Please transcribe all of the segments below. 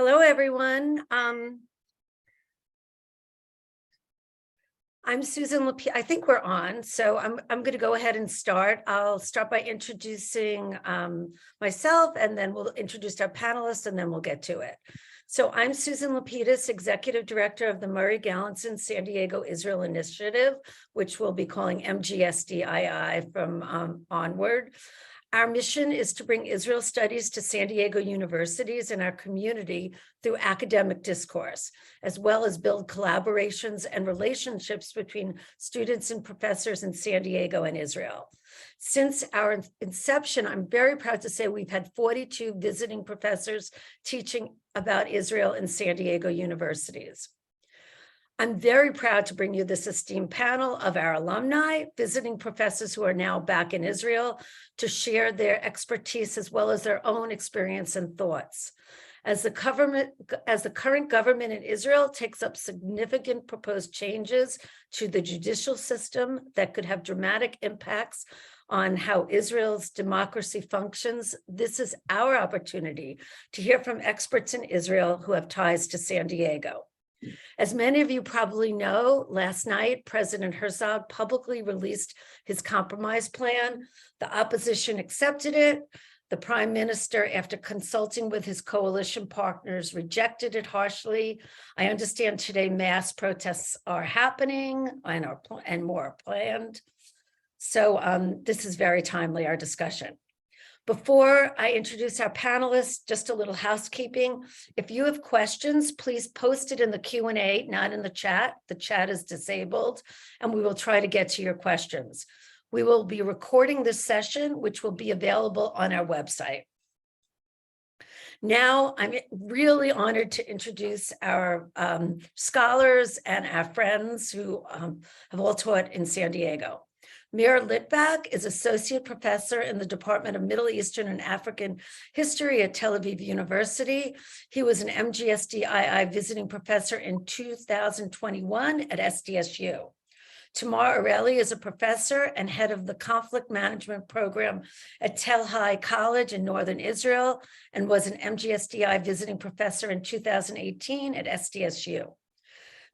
Hello, everyone. I'm Susan Lapita. I think we're on, so I'm going to go ahead and start. I'll start by introducing myself, and then we'll introduce our panelists, and then we'll get to it. So I'm Susan Lapidus, Executive Director of the Murray Gallatin San Diego Israel Initiative, which we'll be calling MGSDII from onward. Our mission is to bring Israel studies to San Diego universities and our community through academic discourse, as well as build collaborations and relationships between students and professors in San Diego and Israel. Since our inception, I'm very proud to say we've had 42 visiting professors teaching about Israel in San Diego universities. I'm very proud to bring you this esteemed panel of our alumni, visiting professors who are now back in Israel to share their expertise as well as their own experience and thoughts. As the current government in Israel takes up significant proposed changes to the judicial system that could have dramatic impacts on how Israel's democracy functions, this is our opportunity to hear from experts in Israel who have ties to San Diego. As many of you probably know, last night, President Herzog publicly released his compromise plan. The opposition accepted it. The Prime Minister, after consulting with his coalition partners, rejected it harshly. I understand today mass protests are happening and more are planned. So this is very timely, our discussion. Before I introduce our panelists, just a little housekeeping. If you have questions, please post it in the Q&A, not in the chat. The chat is disabled, and we will try to get to your questions. We will be recording this session, which will be available on our website. Now, I'm really honored to introduce our scholars and our friends who have all taught in San Diego. Mir Litvak is Associate Professor in the Department of Middle Eastern and African History at Tel Aviv University. He was an MGSDII visiting professor in 2021 at SDSU. Tamar Areli is a professor and head of the Conflict Management Program at Tel Hai College in Northern Israel and was an MGSDI visiting professor in 2018 at SDSU.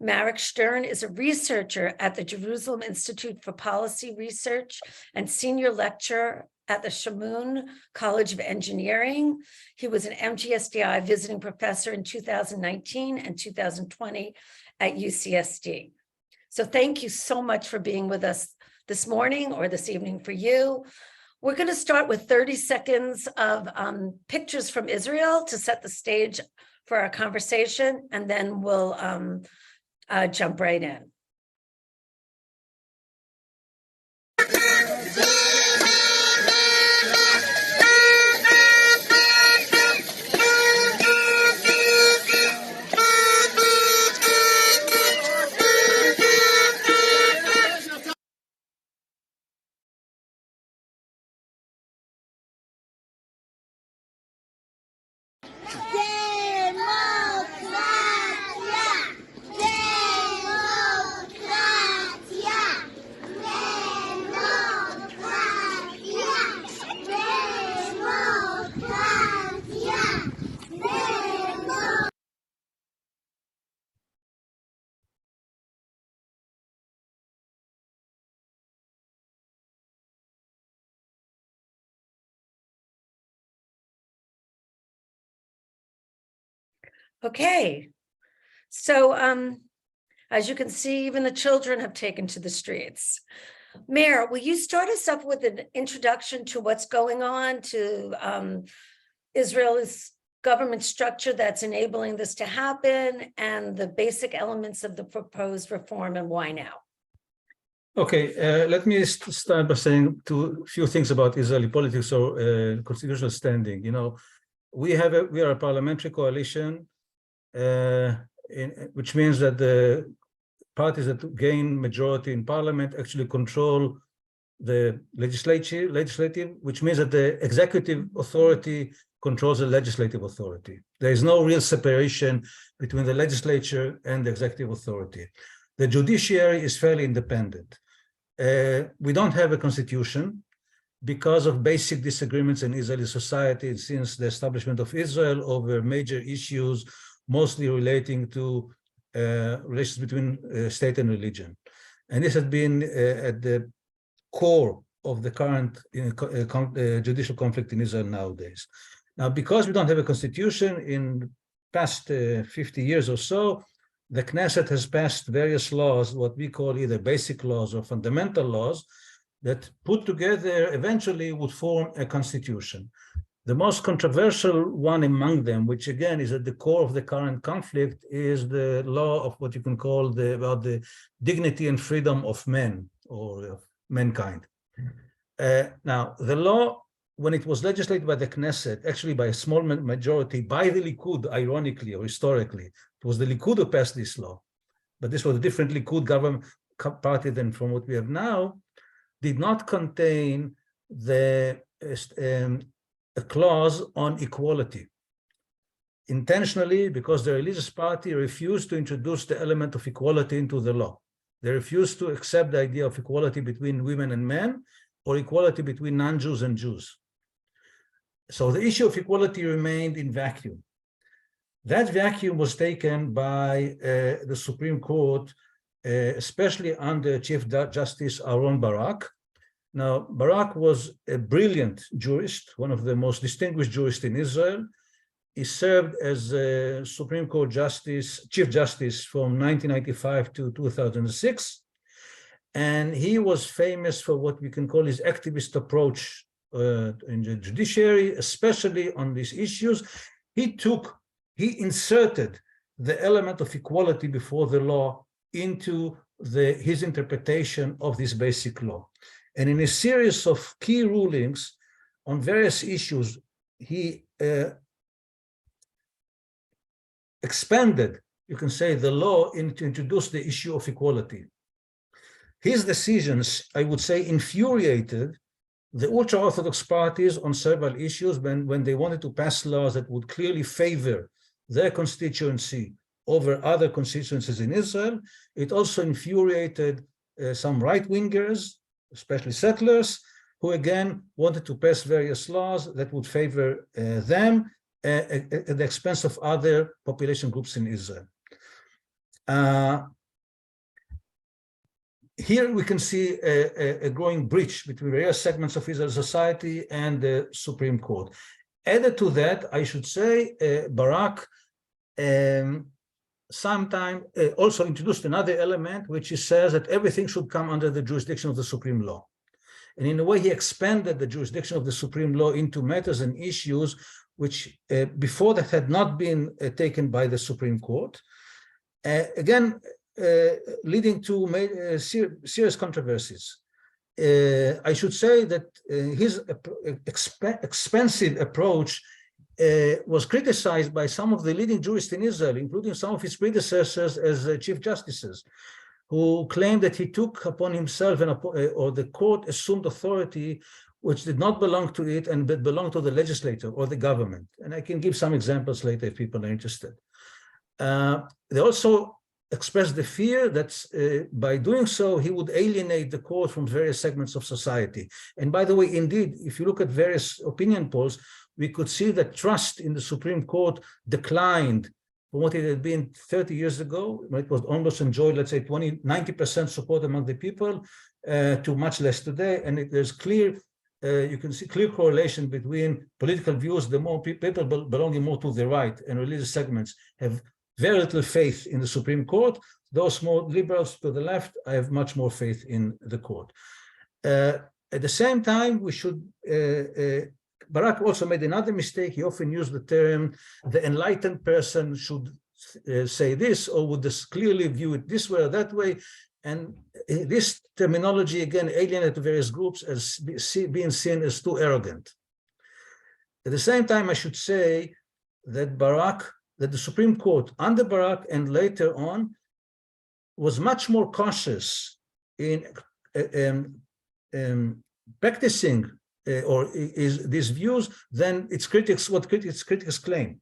Marek Stern is a researcher at the Jerusalem Institute for Policy Research and senior lecturer at the Shamoun College of Engineering. He was an MGSDI visiting professor in 2019 and 2020 at UCSD. So thank you so much for being with us this morning or this evening for you. We're going to start with 30 seconds of pictures from Israel to set the stage for our conversation, and then we'll jump right in. Okay, so as you can see, even the children have taken to the streets. Mayor, will you start us up with an introduction to what's going on, to Israel's government structure that's enabling this to happen, and the basic elements of the proposed reform and why now? Okay, let me start by saying a few things about Israeli politics or constitutional standing. You know, we are a parliamentary coalition, which means that the parties that gain majority in parliament actually control the legislative, which means that the executive authority controls the legislative authority. There is no real separation between the legislature and the executive authority. The judiciary is fairly independent. We don't have a constitution. because of basic disagreements in Israeli society since the establishment of Israel over major issues, mostly relating to relations between state and religion. And this has been at the core of the current judicial conflict in Israel nowadays. Now, because we don't have a constitution, in past 50 years or so, the Knesset has passed various laws, what we call either basic laws or fundamental laws, that put together eventually would form a constitution. The most controversial one among them, which again is at the core of the current conflict, is the law of what you can call about the dignity and freedom of men or of mankind. Now, the law, when it was legislated by the Knesset, actually by a small majority, by the Likud, ironically or historically, it was the Likud who passed this law, but this was a different Likud government party than from what we have now, did not contain a clause on equality. Intentionally, because the religious party refused to introduce the element of equality into the law. They refused to accept the idea of equality between women and men, or equality between non-Jews and Jews. So the issue of equality remained in vacuum. That vacuum was taken by the Supreme Court, especially under Chief Justice Aaron Barak. Now, Barak was a brilliant jurist, one of the most distinguished jurists in Israel. He served as a Supreme Court Chief Justice from 1995 to 2006. And he was famous for what we can call his activist approach in the judiciary, especially on these issues. He inserted the element of equality before the law into his interpretation of this basic law. And in a series of key rulings on various issues, he expanded, you can say, the law to introduce the issue of equality. His decisions, I would say, infuriated the ultra-Orthodox parties on several issues when they wanted to pass laws that would clearly favor their constituency over other constituencies in Israel. It also infuriated some right-wingers, especially settlers, who again wanted to pass various laws that would favor them at the expense of other population groups in Israel. Here we can see a growing breach between various segments of Israeli society and the Supreme Court. Added to that, I should say, Barak sometime also introduced another element, which he says that everything should come under the jurisdiction of the Supreme Law. And in a way, he expanded the jurisdiction of the Supreme Law into matters and issues which before that had not been taken by the Supreme Court. Again, leading to serious controversies. I should say that his expensive approach was criticized by some of the leading jurists in Israel, including some of his predecessors as chief justices, who claimed that he took upon himself or the court assumed authority which did not belong to it and but belonged to the legislator or the government. And I can give some examples later if people are interested. They also expressed the fear that by doing so, he would alienate the court from various segments of society. And by the way, indeed, if you look at various opinion polls, we could see that trust in the Supreme Court declined from what it had been 30 years ago, when it was almost enjoyed, let's say 90% support among the people, to much less today. And there's clear, you can see clear correlation between political views. The more people belonging more to the right and religious segments have very little faith in the Supreme Court. Those more liberals to the left, I have much more faith in the court. At the same time, we should, Barak also made another mistake. He often used the term, the enlightened person should say this, or would this clearly view it this way or that way. And this terminology, again, alienated to various groups as being seen as too arrogant. At the same time, I should say that that the Supreme Court under Barak and later on was much more cautious in practicing these views than its critics, what its critics claim.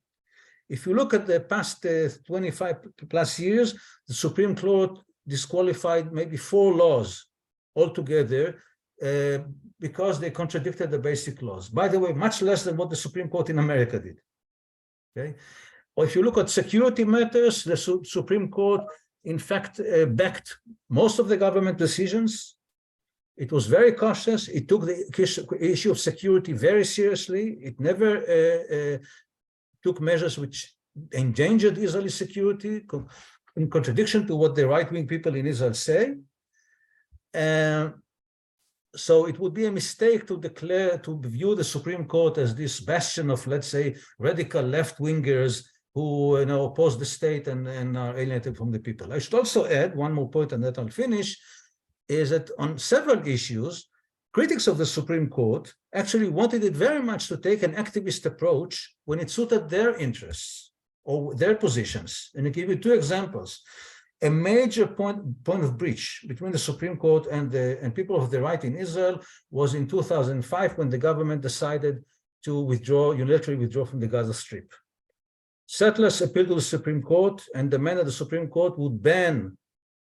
If you look at the past 25 plus years, the Supreme Court disqualified maybe 4 laws altogether because they contradicted the basic laws. By the way, much less than what the Supreme Court in America did. Okay, or if you look at security matters, the Supreme Court, in fact, backed most of the government decisions. It was very cautious. It took the issue of security very seriously. It never took measures which endangered Israeli security, in contradiction to what the right-wing people in Israel say. So it would be a mistake to view the Supreme Court as this bastion of, let's say, radical left-wingers who oppose the state and are alienated from the people. I should also add one more point, and that I'll finish, is that on several issues, critics of the Supreme Court actually wanted it very much to take an activist approach when it suited their interests or their positions. And I'll give you two examples. A major point of breach between the Supreme Court and people of the right in Israel was in 2005 when the government decided to unilaterally withdraw from the Gaza Strip. Settlers appealed to the Supreme Court and demanded the Supreme Court would ban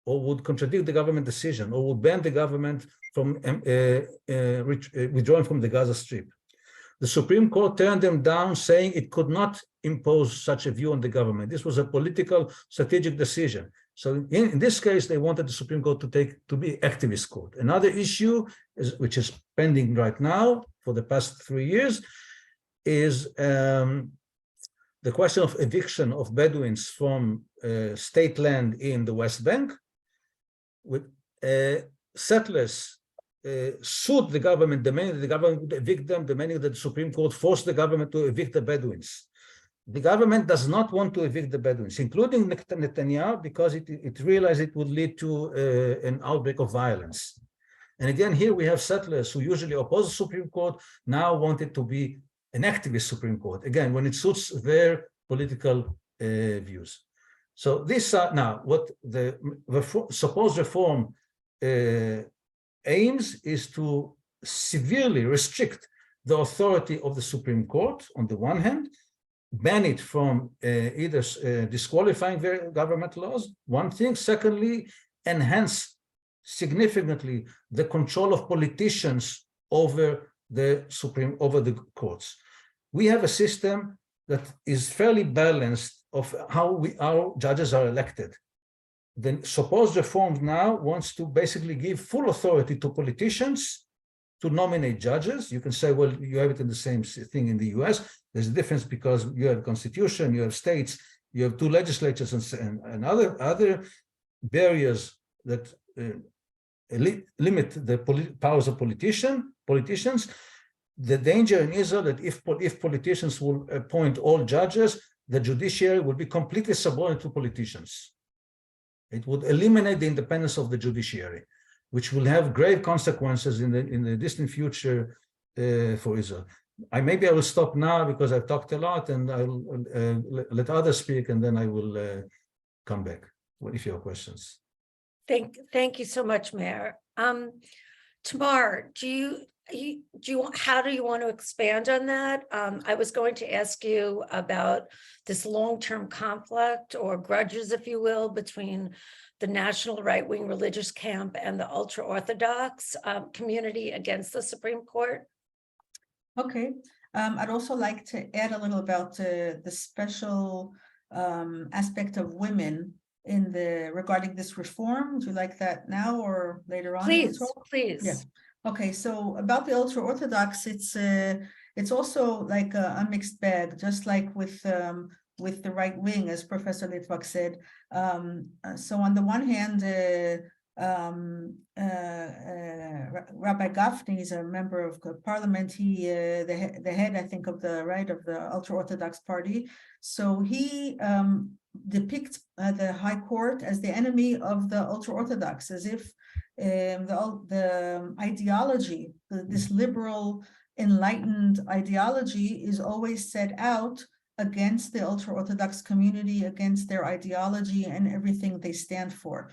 or would contradict the government decision or would ban the government from withdrawing from the Gaza Strip. The Supreme Court turned them down, saying it could not impose such a view on the government. This was a political strategic decision. So in this case, they wanted the Supreme Court to be activist court. Another issue, which is pending right now for the past 3 years, is the question of eviction of Bedouins from state land in the West Bank. With settlers sued the government, demanding the government would evict them, demanding that the Supreme Court force the government to evict the Bedouins. The government does not want to evict the Bedouins, including Netanyahu, because it realized it would lead to an outbreak of violence. And again, here we have settlers who usually oppose the Supreme Court, now want it to be an activist Supreme Court, again, when it suits their political views. So these are now what the supposed reform aims is to severely restrict the authority of the Supreme Court on the one hand, ban it from either disqualifying their government laws, one thing. Secondly, enhance significantly the control of politicians over the courts. We have a system that is fairly balanced of how our judges are elected. The supposed reform now wants to basically give full authority to politicians to nominate judges. You can say, well, you have it in the same thing in the US. There's a difference because you have a constitution, you have states, you have two legislatures and other barriers that limit the powers of politicians. The danger in Israel that if politicians will appoint all judges, the judiciary will be completely subordinate to politicians. It would eliminate the independence of the judiciary, which will have grave consequences in the distant future for Israel. Maybe I will stop now because I've talked a lot, and I'll let others speak, and then I will come back if you have questions. Thank you so much, Mayor. Tamar, how do you want to expand on that? I was going to ask you about this long-term conflict or grudges, if you will, between the national right-wing religious camp and the ultra-Orthodox community against the Supreme Court. Okay. I'd also like to add a little about the special aspect of women regarding this reform. Would you like that now or later on? Please. Yeah. Okay, so about the ultra-Orthodox, it's also like a mixed bag, just like with the right wing, as Professor Litvak said. So on the one hand, Rabbi Gafni is a member of parliament. He, the head, I think, of the ultra-Orthodox party. So he depicts the High Court as the enemy of the ultra-Orthodox, as if the ideology, this liberal, enlightened ideology, is always set out against the ultra-Orthodox community, against their ideology and everything they stand for.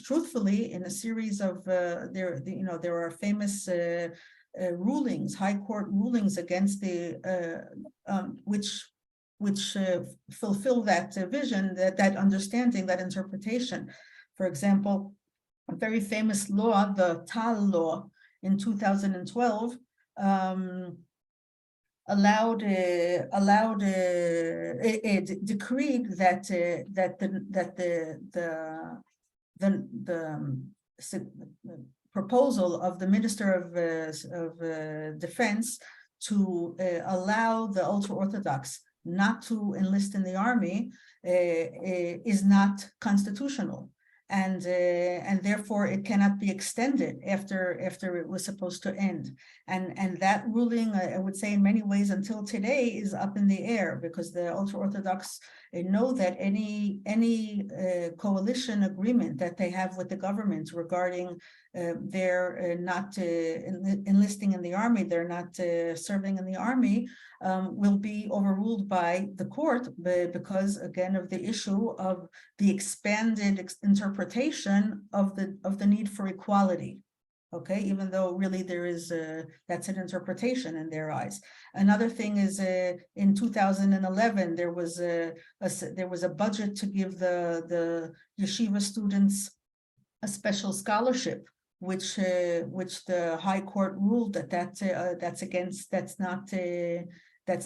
Truthfully, in a series of there are famous rulings, High Court rulings against which fulfill that vision, that understanding, that interpretation. For example, a very famous law, the Tal law in 2012, decreed that the proposal of the Minister of Defense to allow the ultra-Orthodox not to enlist in the army is not constitutional. And therefore it cannot be extended after it was supposed to end. And that ruling, I would say in many ways until today, is up in the air, because the ultra-Orthodox know that any coalition agreement that they have with the government regarding their not enlisting in the army, they're not serving in the army, will be overruled by the court because, again, of the issue of the expanded interpretation of the need for equality. Okay, even though really there is that's an interpretation in their eyes. Another thing is in 2011 there was a budget to give the yeshiva students a special scholarship, which the High Court ruled that's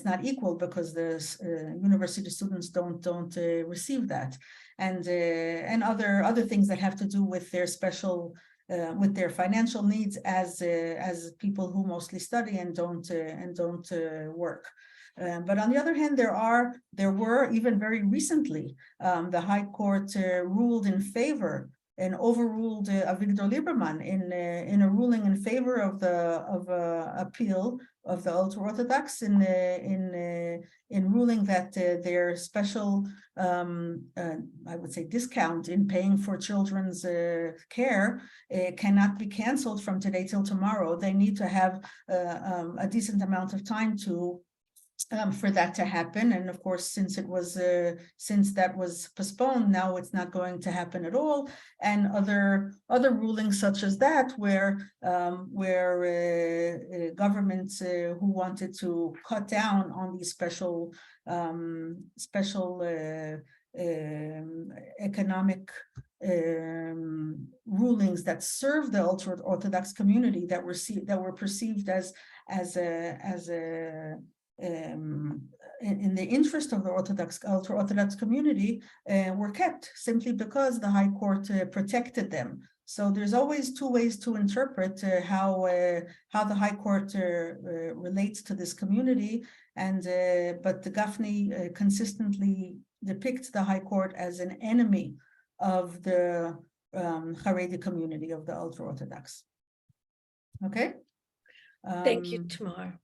not equal, because the university students don't receive that, and other things that have to do with their special. With their financial needs as people who mostly study and don't work. But on the other hand, there were even very recently, the High Court ruled in favor and overruled Avigdor Lieberman in a ruling in favor of the appeal of the ultra-Orthodox in ruling that their special I would say discount in paying for children's care cannot be canceled from today till tomorrow. They need to have a decent amount of time to for that to happen. And of course, since that was postponed, now it's not going to happen at all. And other rulings such as that, where governments who wanted to cut down on these special economic rulings that serve the ultra-Orthodox community, that were perceived as in the interest of the ultra-Orthodox community, were kept simply because the High Court protected them. So there's always two ways to interpret how the High Court relates to this community, but the Gafni consistently depicts the High Court as an enemy of the Haredi community, of the ultra-Orthodox. Okay. Thank you, Tamar.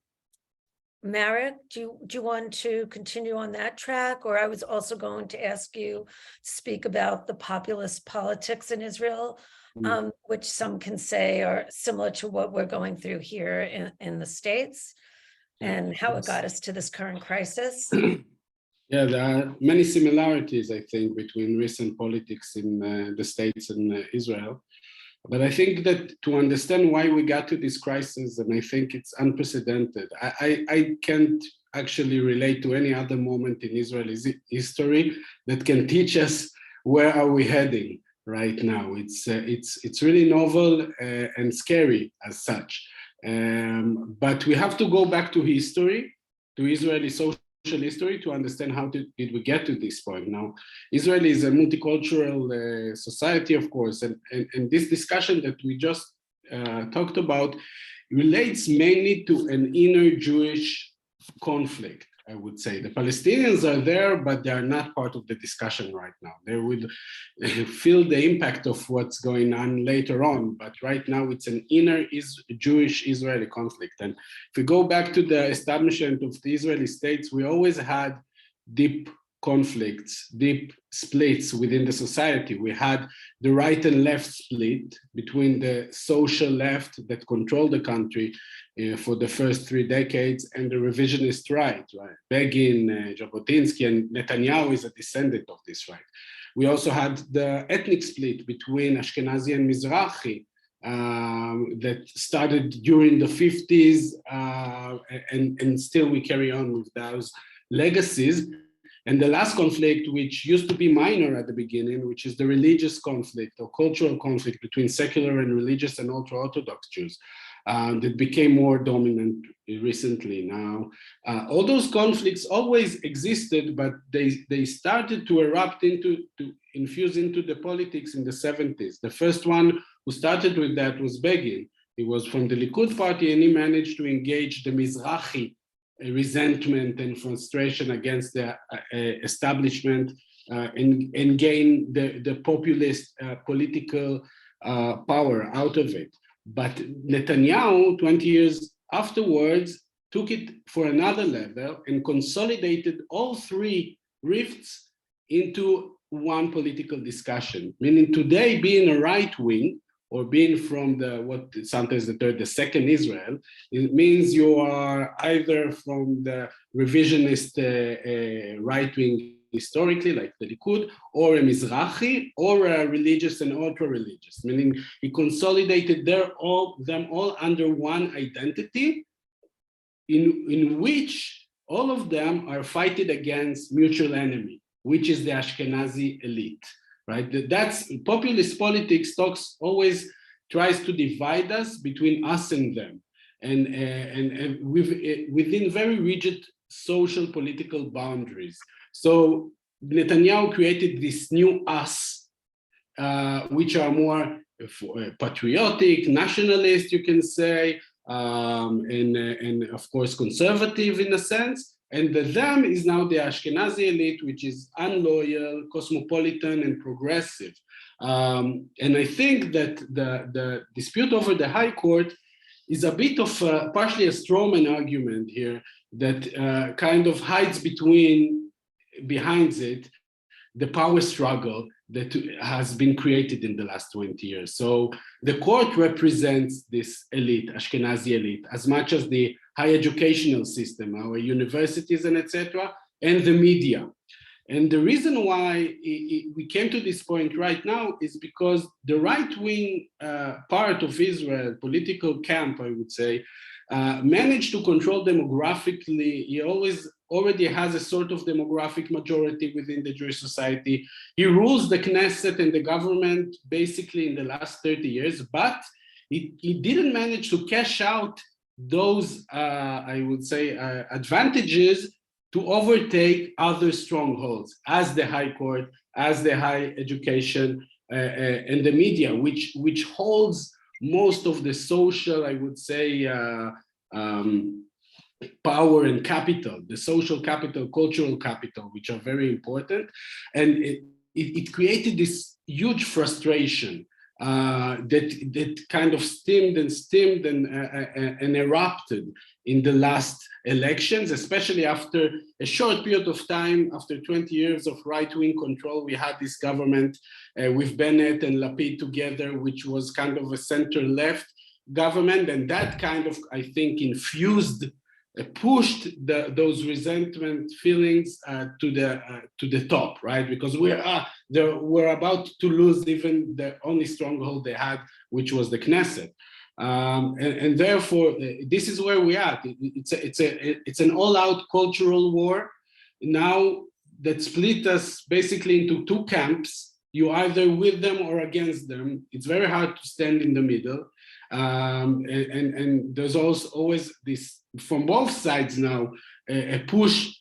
Marek, do you want to continue on that track? Or I was also going to ask you to speak about the populist politics in Israel, which some can say are similar to what we're going through here in the States, and how it got us to this current crisis. Yeah, there are many similarities, I think, between recent politics in the States and Israel. But I think that to understand why we got to this crisis, and I think it's unprecedented, I can't actually relate to any other moment in Israel's history that can teach us where are we heading right now. It's really novel and scary as such. But we have to go back to history, to Israeli social history, to understand how did we get to this point. Now, Israel is a multicultural society, of course, and this discussion that we just talked about relates mainly to an inner Jewish conflict, I would say. The Palestinians are there, but they are not part of the discussion right now. They will feel the impact of what's going on later on, but right now it's an inner Jewish-Israeli conflict. And if we go back to the establishment of the Israeli states, we always had deep conflicts, deep splits within the society. We had the right and left split between the social left that controlled the country for the first 3 decades and the revisionist right? Begin, Jabotinsky, and Netanyahu is a descendant of this right. We also had the ethnic split between Ashkenazi and Mizrahi that started during the 50s, and still we carry on with those legacies. And the last conflict, which used to be minor at the beginning, which is the religious conflict or cultural conflict between secular and religious and ultra-Orthodox Jews, that became more dominant recently now. All those conflicts always existed, but they started to erupt to infuse into the politics in the 70s. The first one who started with that was Begin. He was from the Likud party, and he managed to engage the Mizrahi resentment and frustration against the establishment and gain the populist political power out of it. But Netanyahu, 20 years afterwards, took it for another level and consolidated all three rifts into one political discussion. Meaning today, being a right wing or being from what sometimes the second Israel, it means you are either from the revisionist right wing historically, like the Likud, or a Mizrahi, or a religious and ultra-religious, meaning he consolidated them all under one identity, in which all of them are fighting against mutual enemy, which is the Ashkenazi elite, right? That's populist politics always tries to divide us between us and them, and within very rigid social political boundaries. So Netanyahu created this new us, which are more patriotic, nationalist, you can say, and of course conservative in a sense. And the them is now the Ashkenazi elite, which is unloyal, cosmopolitan, and progressive. And I think that the dispute over the High Court is a bit of partially a strawman argument here that kind of hides behind it the power struggle that has been created in the last 20 years. So the court represents this elite, Ashkenazi elite, as much as the higher educational system, our universities and etc., and the media. And the reason why we came to this point right now is because the right-wing part of Israel, political camp, I would say, managed to control demographically. He already has a sort of demographic majority within the Jewish society. He rules the Knesset and the government basically in the last 30 years, but he didn't manage to cash out those, I would say, advantages to overtake other strongholds, as the High Court, as the higher education, and the media, which holds most of the social, I would say, power and capital, the social capital, cultural capital, which are very important. And it created this huge frustration that kind of stemmed and erupted in the last elections, especially after a short period of time, after 20 years of right-wing control. We had this government with Bennett and Lapid together, which was kind of a center-left government, and that kind of, I think, pushed those resentment feelings to the top, right? Because we're about to lose even the only stronghold they had, which was the Knesset, and therefore this is where we are. It's an all-out cultural war now that split us basically into two camps. You either with them or against them. It's very hard to stand in the middle, and there's also always this, from both sides now, a push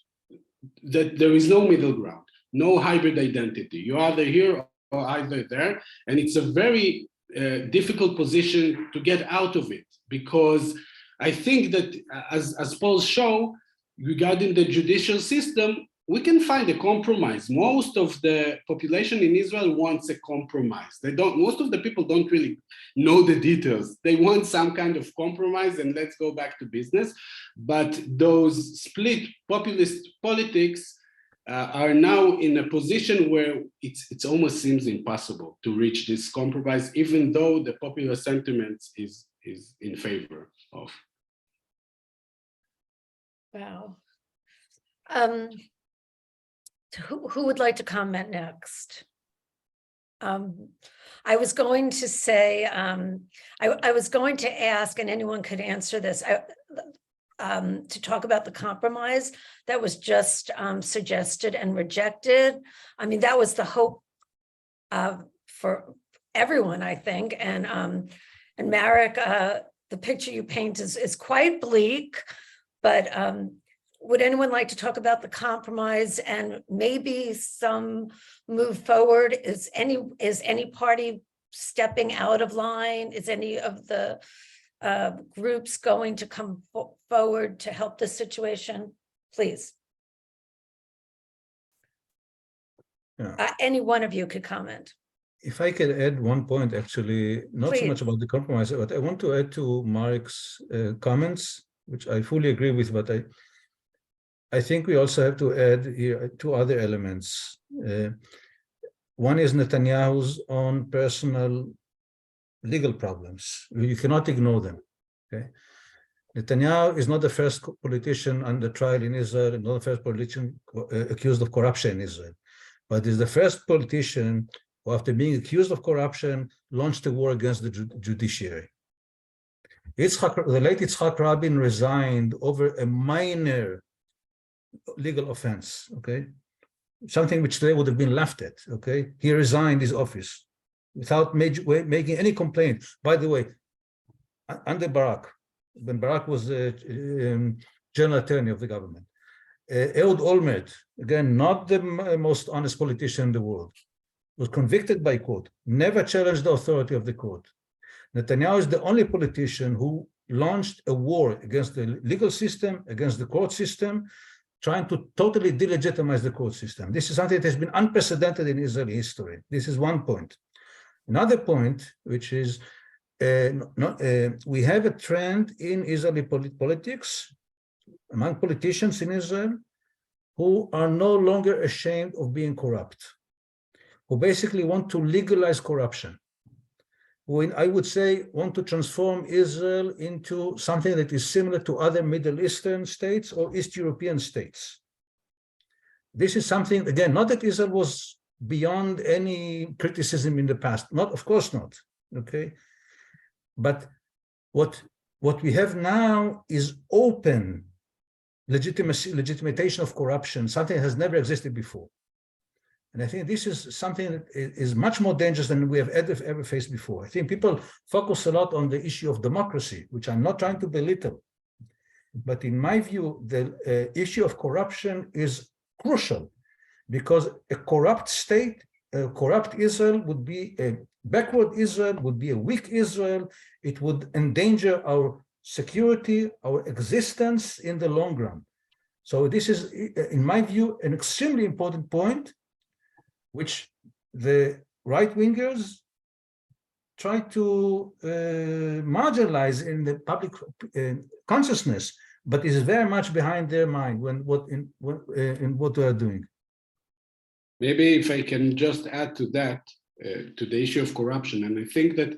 that there is no middle ground, no hybrid identity. You're either here or either there. And it's a very difficult position to get out of it, because I think that as polls show, regarding the judicial system, we can find a compromise. Most of the population in Israel wants a compromise. Most of the people don't really know the details. They want some kind of compromise and let's go back to business. But those split populist politics are now in a position where it almost seems impossible to reach this compromise, even though the popular sentiment is in favor of. Wow. Who would like to comment next? I was going to say, I was going to ask, and anyone could answer this. to talk about the compromise that was just suggested and rejected. I mean, that was the hope for everyone, I think. And Marek, the picture you paint is quite bleak, but would anyone like to talk about the compromise and maybe some move forward? Is any party stepping out of line? Is any of the groups going to come forward to help this situation? Please. Yeah. Any one of you could comment. If I could add one point, actually, not so Please. much about the compromise, but I want to add to Marek's comments, which I fully agree with, but I think we also have to add here two other elements. One is Netanyahu's own personal legal problems. You cannot ignore them. Okay, Netanyahu is not the first politician under trial in Israel, not the first politician accused of corruption in Israel, but is the first politician who, after being accused of corruption, launched a war against the judiciary. The late Yitzhak Rabin resigned over a minor legal offense, okay? Something which today would have been laughed at, okay? He resigned his office without making any complaint. By the way, under Barak, when Barak was the general attorney of the government, Ehud Olmert, again, not the most honest politician in the world, was convicted by court, never challenged the authority of the court. Netanyahu is the only politician who launched a war against the legal system, against the court system, trying to totally delegitimize the court system. This is something that has been unprecedented in Israeli history. This is one point. Another point, which is we have a trend in Israeli politics, among politicians in Israel, who are no longer ashamed of being corrupt, who basically want to legalize corruption, who I would say want to transform Israel into something that is similar to other Middle Eastern states or East European states. This is something, again, not that Israel was beyond any criticism in the past, not, of course not, okay? But what we have now is open legitimation of corruption, something that has never existed before. And I think this is something that is much more dangerous than we have ever faced before. I think people focus a lot on the issue of democracy, which I'm not trying to belittle. But in my view, the issue of corruption is crucial, because a corrupt state, a corrupt Israel would be a backward Israel, would be a weak Israel. It would endanger our security, our existence in the long run. So this is, in my view, an extremely important point, which the right-wingers try to marginalize in the public consciousness, but is very much behind their mind in what they are doing. Maybe if I can just add to that, to the issue of corruption, and I think that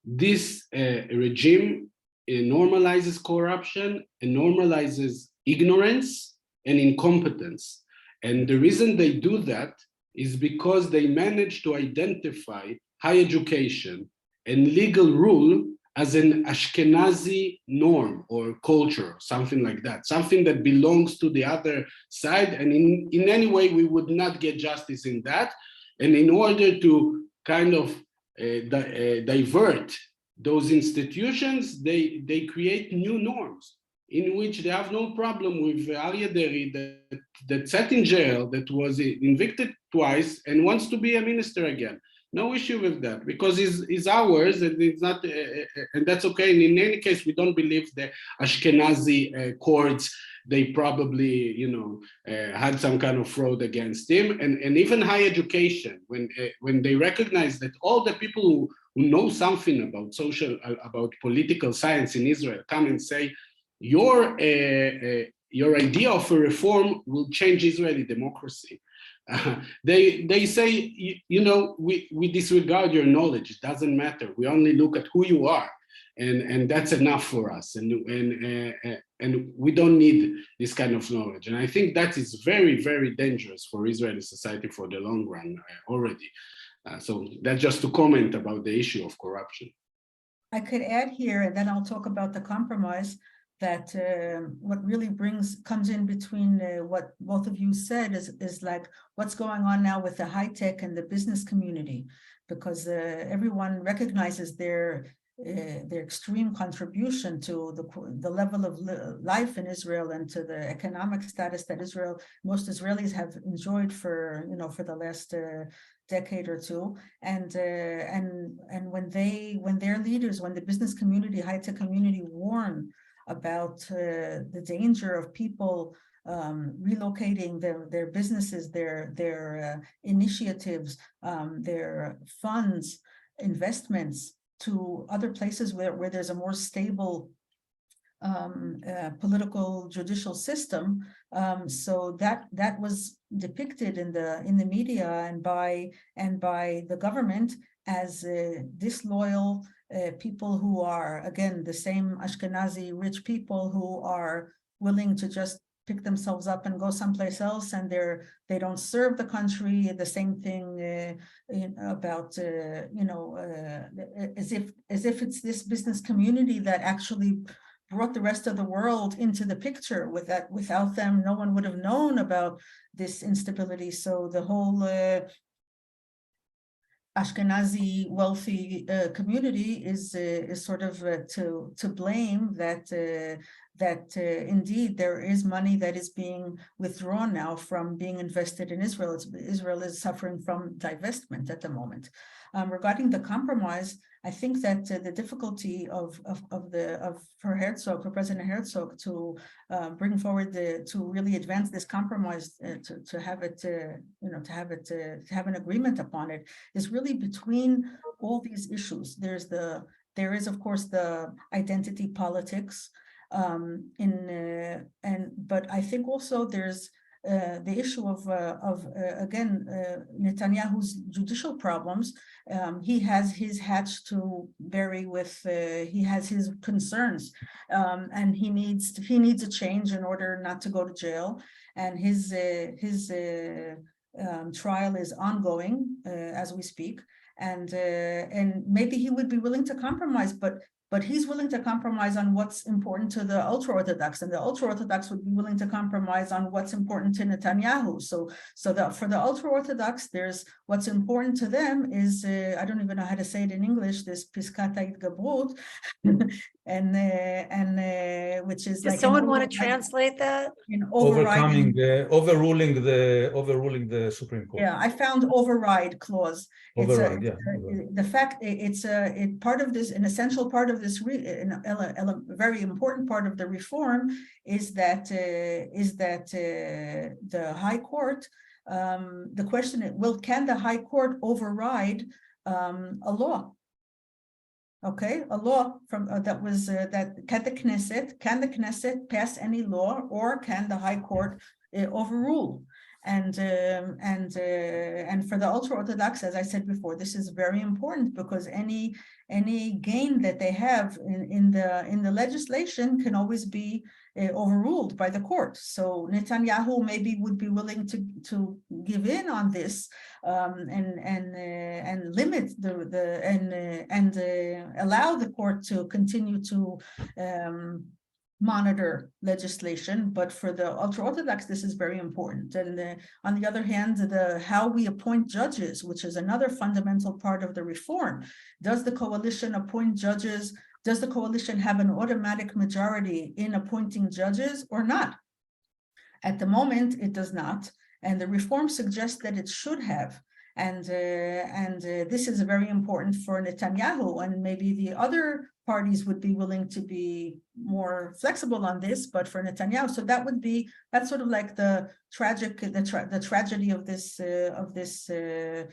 this regime normalizes corruption and normalizes ignorance and incompetence. And the reason they do that is because they manage to identify high education and legal rule as an Ashkenazi norm or culture, something like that, something that belongs to the other side. And in any way, we would not get justice in that. And in order to kind of divert those institutions, they create new norms in which they have no problem with Aryeh Deri that sat in jail, that was convicted twice and wants to be a minister again. No issue with that, because it's ours and it's not, and that's okay. And in any case, we don't believe the Ashkenazi courts, they probably, had some kind of fraud against him. And even high education, when they recognize that all the people who know something about political science in Israel come and say, your idea of a reform will change Israeli democracy. They say, we disregard your knowledge. It doesn't matter. We only look at who you are, and that's enough for us. And we don't need this kind of knowledge. And I think that is very, very dangerous for Israeli society for the long run already. So that's just to comment about the issue of corruption. I could add here, and then I'll talk about the compromise. what really comes in between what both of you said is like what's going on now with the high tech and the business community, because everyone recognizes their extreme contribution to the level of life in Israel and to the economic status that most Israelis have enjoyed for the last decade or two, and when their leaders, when the business community, high tech community warn about the danger of people relocating their businesses, their initiatives, their funds, investments to other places where there's a more stable political judicial system. So that was depicted in the media and by the government as disloyal people who are, again, the same Ashkenazi rich people who are willing to just pick themselves up and go someplace else, and they don't serve the country. The same thing about as if it's this business community that actually brought the rest of the world into the picture. Without them, no one would have known about this instability. So the whole Ashkenazi wealthy community is sort of to blame that indeed there is money that is being withdrawn now from being invested in Israel. Israel is suffering from divestment at the moment. Regarding the compromise, I think that the difficulty for President Herzog to bring forward to really advance this compromise, to have an agreement upon it, is really between all these issues. There is of course the identity politics, but I think also there's the issue of again Netanyahu's judicial problems. He has his hats to bury with. He has his concerns, and he needs a change in order not to go to jail. And his trial is ongoing as we speak, and maybe he would be willing to compromise, but he's willing to compromise on what's important to the ultra-Orthodox, and the ultra-Orthodox would be willing to compromise on what's important to Netanyahu. So for the ultra-Orthodox, there's what's important to them is, I don't even know how to say it in English, this Piskat HaHitgabrut, and which is Does like someone want to translate that? Overruling the Supreme Court. Yeah, I found override clause. Override, The fact it's part of this, an essential part of this, a very important part of the reform is that the High Court. The question is, can the High Court override a law? Okay, a law from that was that can the Knesset pass any law, or can the High Court overrule? And for the ultra-Orthodox, as I said before, this is very important, because any gain that they have in the legislation can always be overruled by the court. So Netanyahu maybe would be willing to give in on this and limit and allow the court to continue to monitor legislation. But for the ultra-Orthodox, this is very important. And on the other hand, how we appoint judges, which is another fundamental part of the reform. Does the coalition appoint judges? Does the coalition have an automatic majority in appointing judges or not? At the moment, it does not. And the reform suggests that it should have. And this is very important for Netanyahu, and maybe the other parties would be willing to be more flexible on this, but for Netanyahu, so that's sort of like the tragedy of the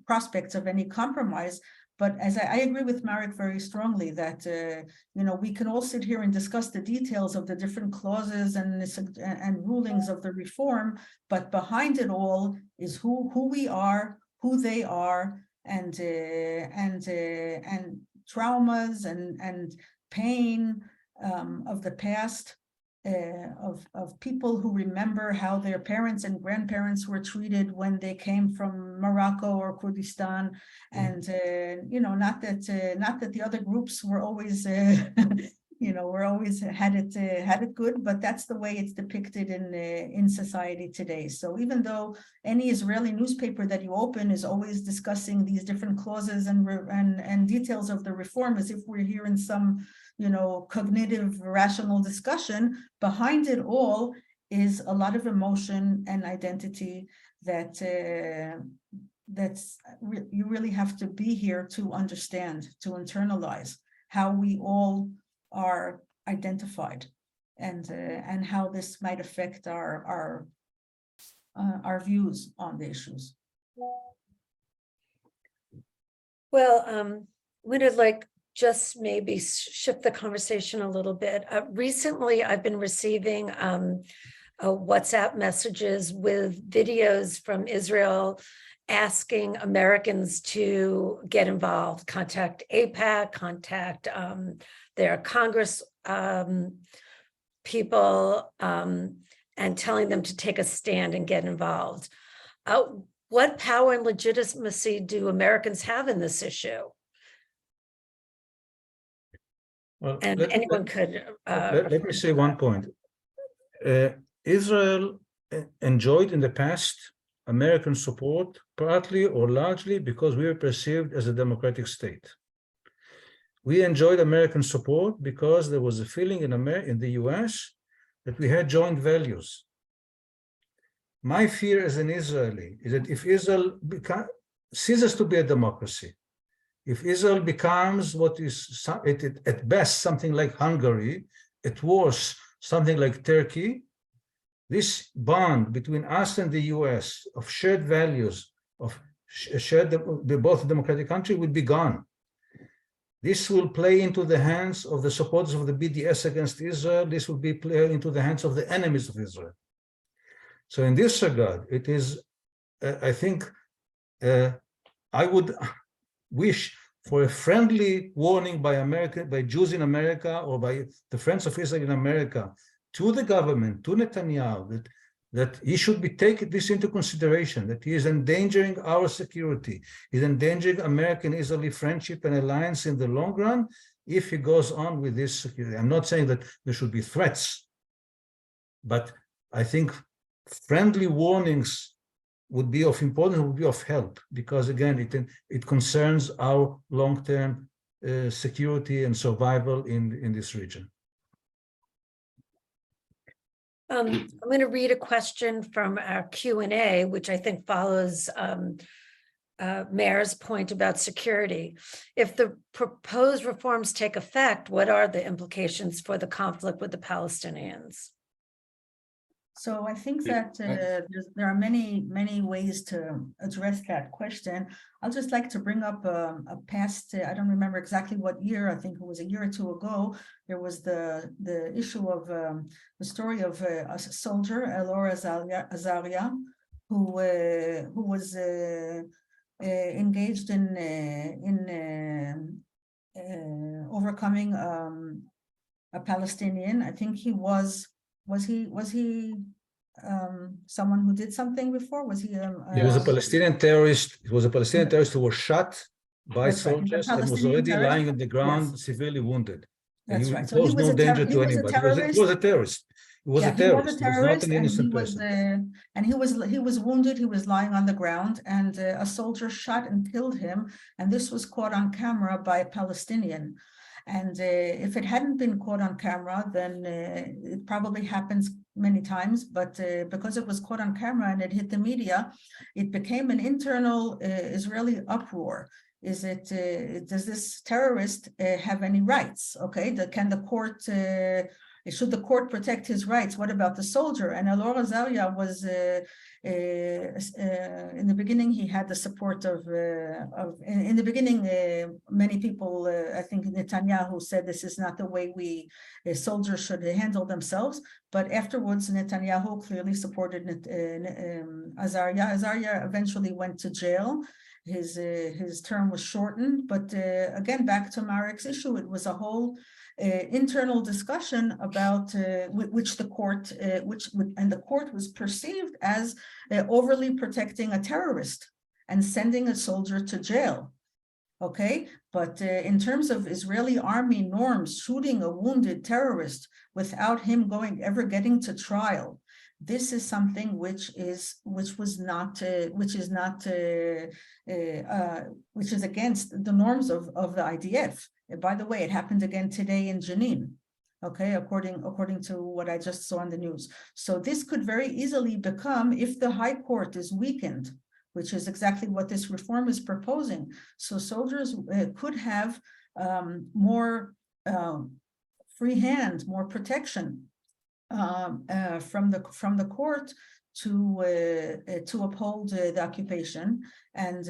prospects of any compromise. But as I agree with Marek very strongly that we can all sit here and discuss the details of the different clauses and rulings of the reform, but behind it all is who we are, who they are, and traumas and pain of the past of people who remember how their parents and grandparents were treated when they came from Morocco or Kurdistan, and not that the other groups were always we're always had it good, but that's the way it's depicted in society today. So even though any Israeli newspaper that you open is always discussing these different clauses and details of the reform as if we're here in some cognitive rational discussion, behind it all is a lot of emotion and identity that you really have to be here to understand, to internalize how we all are identified, and how this might affect our views on the issues. Well, I'm going to just maybe shift the conversation a little bit. Recently, I've been receiving WhatsApp messages with videos from Israel asking Americans to get involved, contact AIPAC, contact their Congress people, and telling them to take a stand and get involved. What power and legitimacy do Americans have in this issue? Well, And anyone could. Let me say one point. Israel enjoyed in the past American support, partly or largely because we were perceived as a democratic state. We enjoyed American support because there was a feeling in the US that we had joint values. My fear as an Israeli is that if Israel ceases to be a democracy, if Israel becomes what is at best something like Hungary, at worst something like Turkey, this bond between us and the US of shared values, of shared both democratic country, will be gone. This will play into the hands of the supporters of the BDS against Israel. This will be played into the hands of the enemies of Israel. So in this regard, it is, I think, I would wish for a friendly warning by Jews in America or by the Friends of Israel in America to the government, to Netanyahu, that he should be taking this into consideration, that he is endangering our security, he's endangering American-Israeli friendship and alliance in the long run if he goes on with this security. I'm not saying that there should be threats, but I think friendly warnings would be of importance, would be of help, because again, it concerns our long-term security and survival in this region. I'm going to read a question from our Q&A, which I think follows Mayor's point about security. If the proposed reforms take effect, what are the implications for the conflict with the Palestinians? So I think that there are many ways to address that question. I'll just like to bring up a past, I don't remember exactly what year, I think it was a year or two ago, there was the issue of the story of a soldier, Elor Azaria, who was engaged in overcoming a Palestinian. I think he was he someone who did something before? Was he? He was a Palestinian terrorist. He was a Palestinian terrorist who was shot by soldiers and was already lying on the ground, severely wounded. That's right. So he posed no danger to anybody. He was a terrorist. He was a terrorist. He was not an innocent person. And he was wounded. He was lying on the ground, and a soldier shot and killed him. And this was caught on camera by a Palestinian. And if it hadn't been caught on camera, then it probably happens many times. But because it was caught on camera and it hit the media, it became an internal Israeli uproar. Is it? Does this terrorist have any rights? Okay, can the court? Should the court protect his rights? What about the soldier? And Elor Azaria was in the beginning, he had the support of in the beginning, many people, I think Netanyahu said this is not the way soldiers should handle themselves. But afterwards, Netanyahu clearly supported Azaria. Azaria eventually went to jail. his term was shortened. But again, back to Marek's issue, it was a whole internal discussion about which the court, and the court was perceived as overly protecting a terrorist and sending a soldier to jail. Okay, but in terms of Israeli army norms, shooting a wounded terrorist without him ever getting to trial, this is something which is against the norms of the IDF. And by the way, it happened again today in Jenin. Okay, according to what I just saw on the news. So this could very easily become, if the High Court is weakened, which is exactly what this reform is proposing. So soldiers could have more free hand, more protection from the court to uphold the occupation, and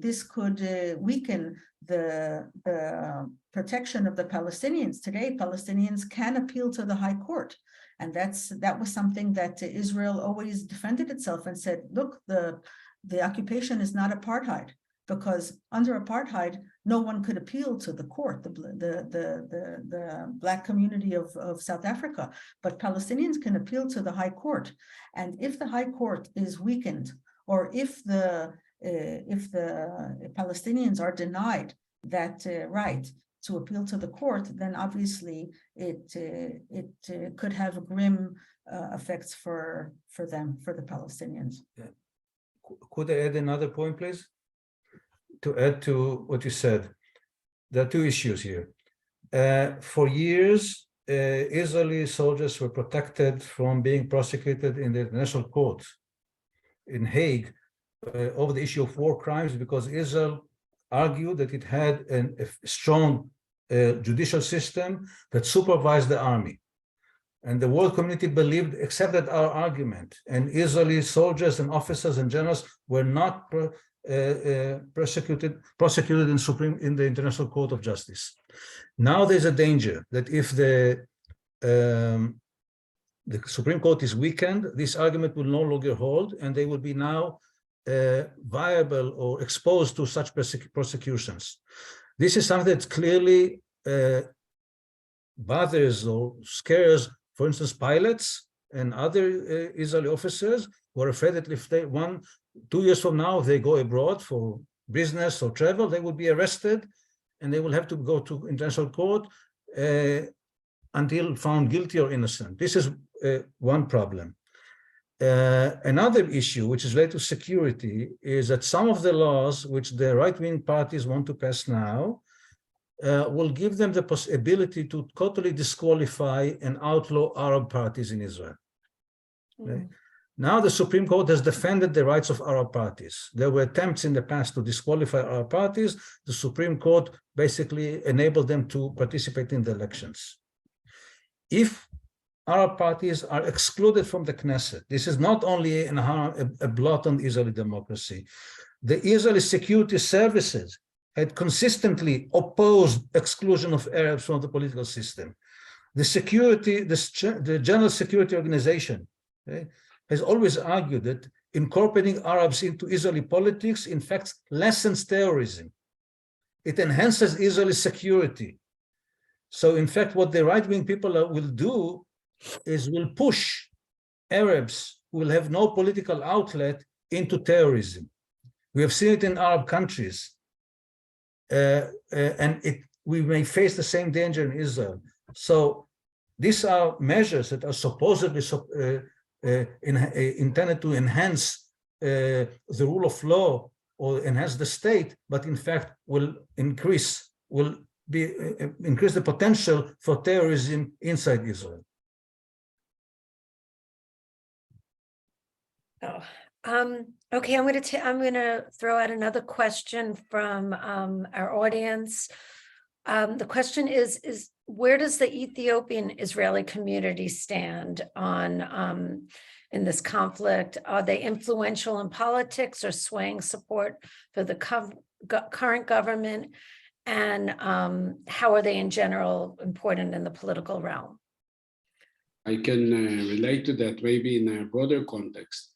this could weaken the protection of the Palestinians. Today, Palestinians can appeal to the High Court. And that was something that Israel always defended itself and said, look, the occupation is not apartheid, because under apartheid, no one could appeal to the court, the Black community of South Africa, but Palestinians can appeal to the High Court. And if the High Court is weakened, or if the Palestinians are denied that right to appeal to the court, then obviously it could have grim effects for them, for the Palestinians. Yeah. Could I add another point, please? To add to what you said, there are two issues here. For years, Israeli soldiers were protected from being prosecuted in the International Court in Hague over the issue of war crimes, because Israel argued that it had a strong judicial system that supervised the army. And the world community accepted our argument, and Israeli soldiers and officers and generals were not prosecuted in the International Court of Justice. Now there's a danger that if the Supreme Court is weakened, this argument will no longer hold, and they will be now viable or exposed to such prosecutions. This is something that clearly bothers or scares, for instance, pilots and other Israeli officers who are afraid that if they 1-2 years from now, they go abroad for business or travel, they will be arrested and they will have to go to international court until found guilty or innocent. This is one problem. Another issue, which is related to security, is that some of the laws which the right-wing parties want to pass now will give them the possibility to totally disqualify and outlaw Arab parties in Israel. Okay? Now the Supreme Court has defended the rights of Arab parties. There were attempts in the past to disqualify Arab parties. The Supreme Court basically enabled them to participate in the elections. If Arab parties are excluded from the Knesset, this is not only a blot on Israeli democracy. The Israeli security services had consistently opposed exclusion of Arabs from the political system. The General Security Organization, okay, has always argued that incorporating Arabs into Israeli politics, in fact, lessens terrorism. It enhances Israeli security. So, in fact, what the right-wing people will do is will push Arabs who will have no political outlet into terrorism. We have seen it in Arab countries. And we may face the same danger in Israel. So these are measures that are supposedly intended to enhance the rule of law or enhance the state, but in fact will increase the potential for terrorism inside Israel. Okay, I'm going to throw out another question from our audience. The question is where does the Ethiopian Israeli community stand on in this conflict? Are they influential in politics or swaying support for the current government? And how are they in general important in the political realm? I can relate to that maybe in a broader context.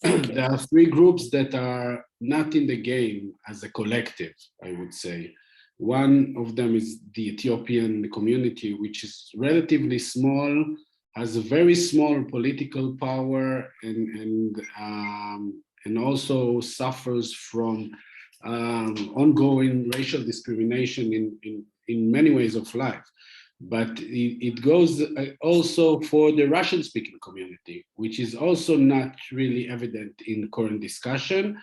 Thank you. there are three groups that are not in the game as a collective, I would say. One of them is the Ethiopian community, which is relatively small, has a very small political power, and also suffers from ongoing racial discrimination in many ways of life. But it goes also for the Russian-speaking community, which is also not really evident in current discussion,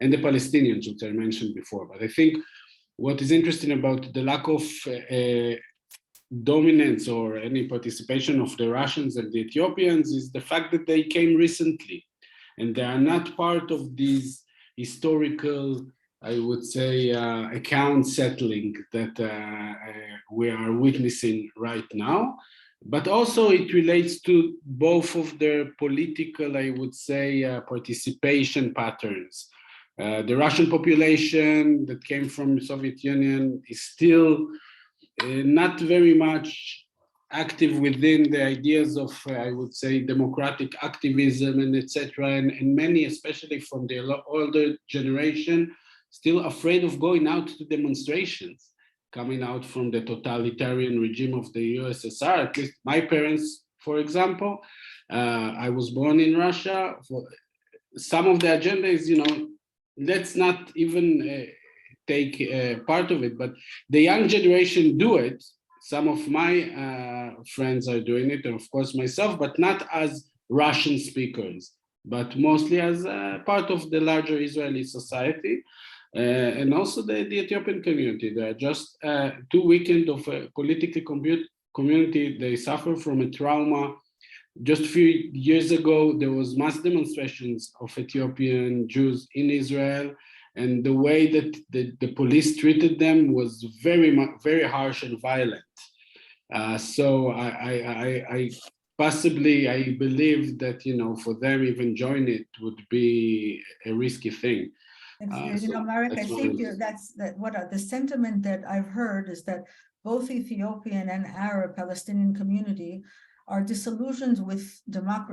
and the Palestinians, which I mentioned before. But I think what is interesting about the lack of dominance or any participation of the Russians and the Ethiopians is the fact that they came recently, and they are not part of these historical, I would say, account settling that we are witnessing right now. But also it relates to both of their political, I would say, participation patterns. The Russian population that came from the Soviet Union is still not very much active within the ideas of, I would say, democratic activism and etc. And many, especially from the older generation, still afraid of going out to demonstrations, coming out from the totalitarian regime of the USSR. At least my parents, for example, I was born in Russia. Some of the agenda is, let's not even take part of it, but the young generation do it. Some of my friends are doing it, and of course myself, but not as Russian speakers, but mostly as part of the larger Israeli society. And also the Ethiopian community. There are just 2 weekends of a political community. They suffer from a trauma. Just a few years ago, there was mass demonstrations of Ethiopian Jews in Israel, and the way that the police treated them was very harsh and violent. So I possibly, I believe that, for them even join it would be a risky thing. Marek, I think the sentiment that I've heard is that both Ethiopian and Arab Palestinian community are disillusioned with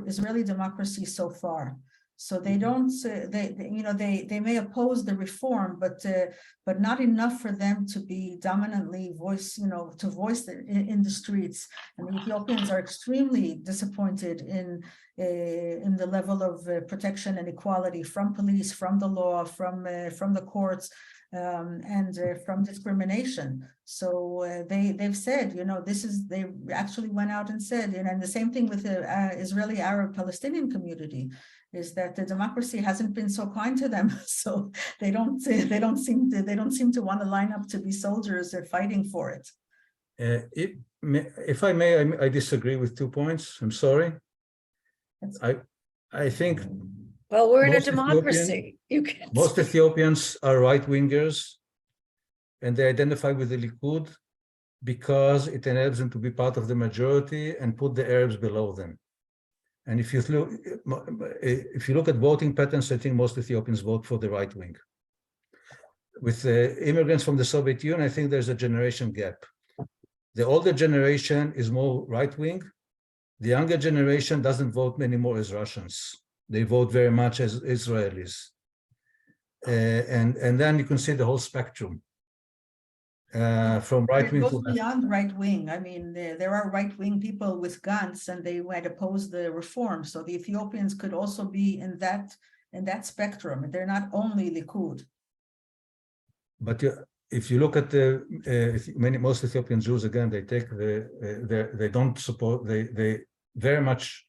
Israeli democracy so far. So they don't, they may oppose the reform, but not enough for them to be dominantly voice in the streets. And the Ethiopians are extremely disappointed in the level of protection and equality from police, from the law, from the courts, and from discrimination. So they've said, they actually went out and said, and the same thing with the Israeli Arab Palestinian community, is that the democracy hasn't been so kind to them, so they don't seem to want to line up to be soldiers fighting for it. If I may, I disagree with 2 points. I'm sorry. I think. Well, we're in a democracy. Most Ethiopians are right-wingers, and they identify with the Likud because it enables them to be part of the majority and put the Arabs below them. And if you look at voting patterns, I think most Ethiopians vote for the right wing. With the immigrants from the Soviet Union, I think there's a generation gap. The older generation is more right wing. The younger generation doesn't vote anymore as Russians. They vote very much as Israelis. And then you can see the whole spectrum. From right wing to beyond right wing. I mean, there are right wing people with guns, and they might oppose the reform. So the Ethiopians could also be in that spectrum. They're not only Likud. But if you look at most Ethiopian Jews, again, they don't support. They very much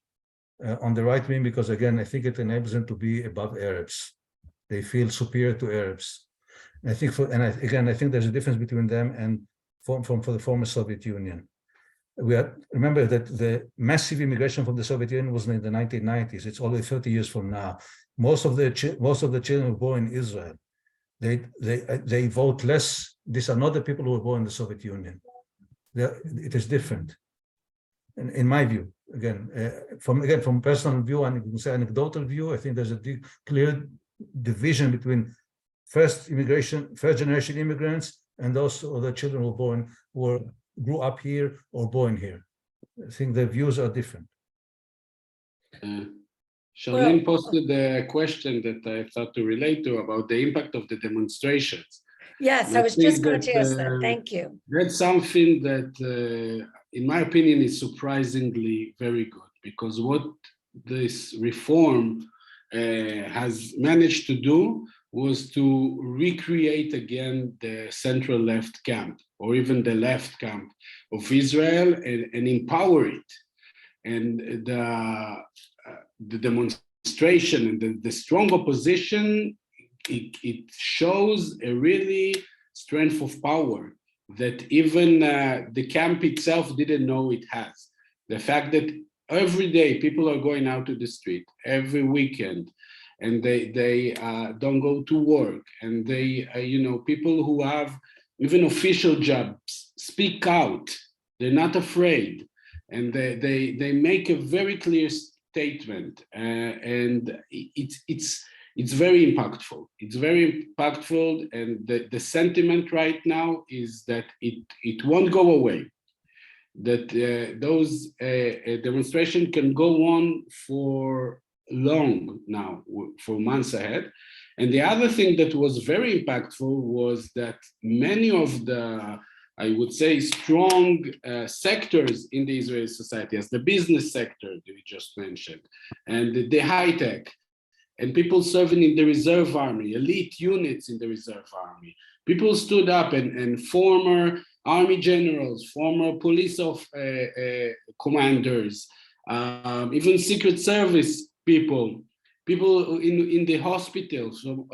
on the right wing because, again, I think it enables them to be above Arabs. They feel superior to Arabs. I think I think there's a difference between them and for the former Soviet Union. Remember that the massive immigration from the Soviet Union was in the 1990s. It's already 30 years from now. Most of the children were born in Israel. They vote less. These are not the people who were born in the Soviet Union. It is different, in my view. From personal view and you can say anecdotal view, I think there's a clear division between first generation immigrants and those other children who grew up here or born here. I think the views are different. Charlene posted a question that I thought to relate to about the impact of the demonstrations. Yes, I was just going to ask that. Thank you. That's something that, in my opinion, is surprisingly very good, because what this reform has managed to do was to recreate again the central left camp, or even the left camp of Israel, and empower it. And the demonstration and the strong opposition, it shows a really strength of power that even the camp itself didn't know it has. The fact that every day people are going out to the street, every weekend, and they don't go to work, and they, people who have even official jobs speak out. They're not afraid, and they make a very clear statement, and it's very impactful. It's very impactful, and the sentiment right now is that it won't go away. That those demonstrations can go on for long now, for months ahead. And the other thing that was very impactful was that many of the, I would say, strong sectors in the Israeli society, as the business sector that we just mentioned, and the high tech, and people serving in the reserve army, elite units in the reserve army. People stood up, and former army generals, former police commanders, even Secret Service people in the hospitals, so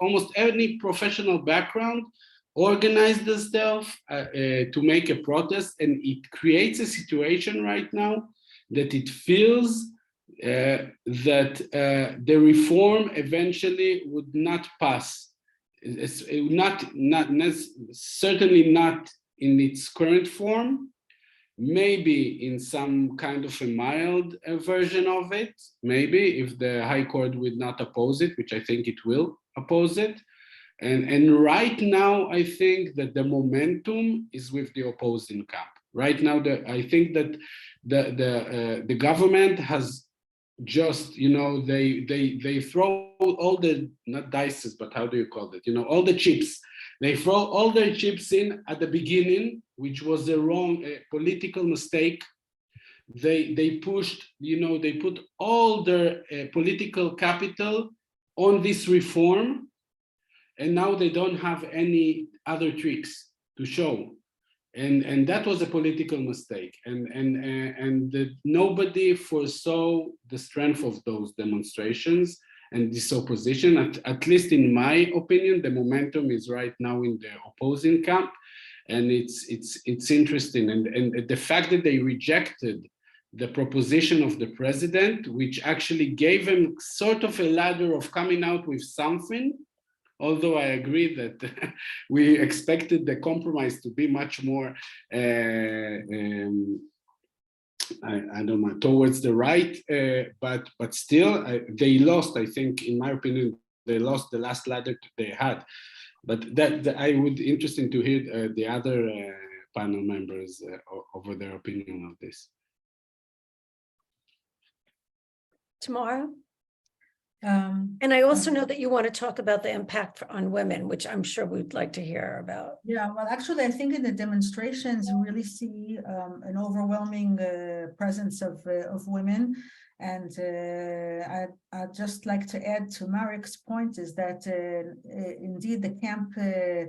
almost any professional background organized themselves to make a protest, and it creates a situation right now that it feels that the reform eventually would not pass. Certainly not in its current form, maybe in some kind of a mild version of it, maybe if the High Court would not oppose it, which I think it will oppose it. And right now, I think that the momentum is with the opposing camp. Right now, I think that the government has just, they throw all the, not dices, but how do you call it? All the chips. They throw all their chips in at the beginning, which was a wrong political mistake. They pushed, they put all their political capital on this reform, and now they don't have any other tricks to show. And that was a political mistake, and nobody foresaw the strength of those demonstrations and this opposition. At least in my opinion, the momentum is right now in the opposing camp, and it's interesting. And the fact that they rejected the proposition of the president, which actually gave him sort of a ladder of coming out with something. Although I agree that we expected the compromise to be much more, I don't know, towards the right, but still they lost. I think, in my opinion, they lost the last ladder they had. But that I would interesting to hear the other panel members over their opinion of this. Tomorrow. And I also know that you want to talk about the impact on women, which I'm sure we'd like to hear about. Yeah, well, actually, I think in the demonstrations, you really see an overwhelming presence of women. And I'd just like to add to Marek's point is that indeed the camp, the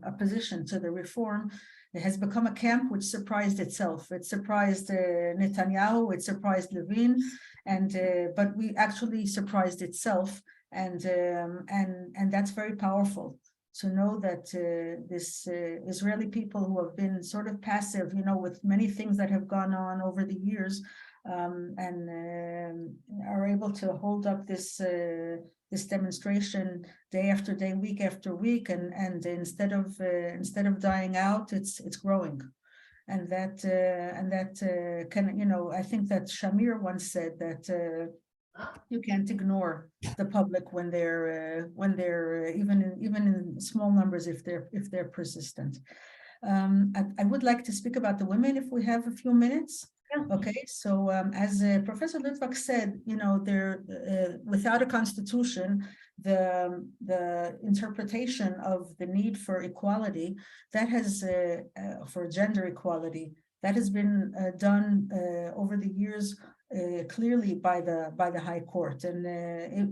opposition to the reform, it has become a camp which surprised itself. It surprised Netanyahu, it surprised Levin, but we actually surprised itself, and that's very powerful to know that this Israeli people who have been sort of passive, with many things that have gone on over the years, and are able to hold up this demonstration day after day, week after week, and instead of dying out, it's growing, and that can, I think that Shamir once said that you can't ignore the public when they're even in small numbers if they're persistent. I would like to speak about the women if we have a few minutes. Okay, so as Professor Litvak said, you know, there without a constitution, the interpretation of the need for equality that has for gender equality that has been done over the years clearly by the High Court, and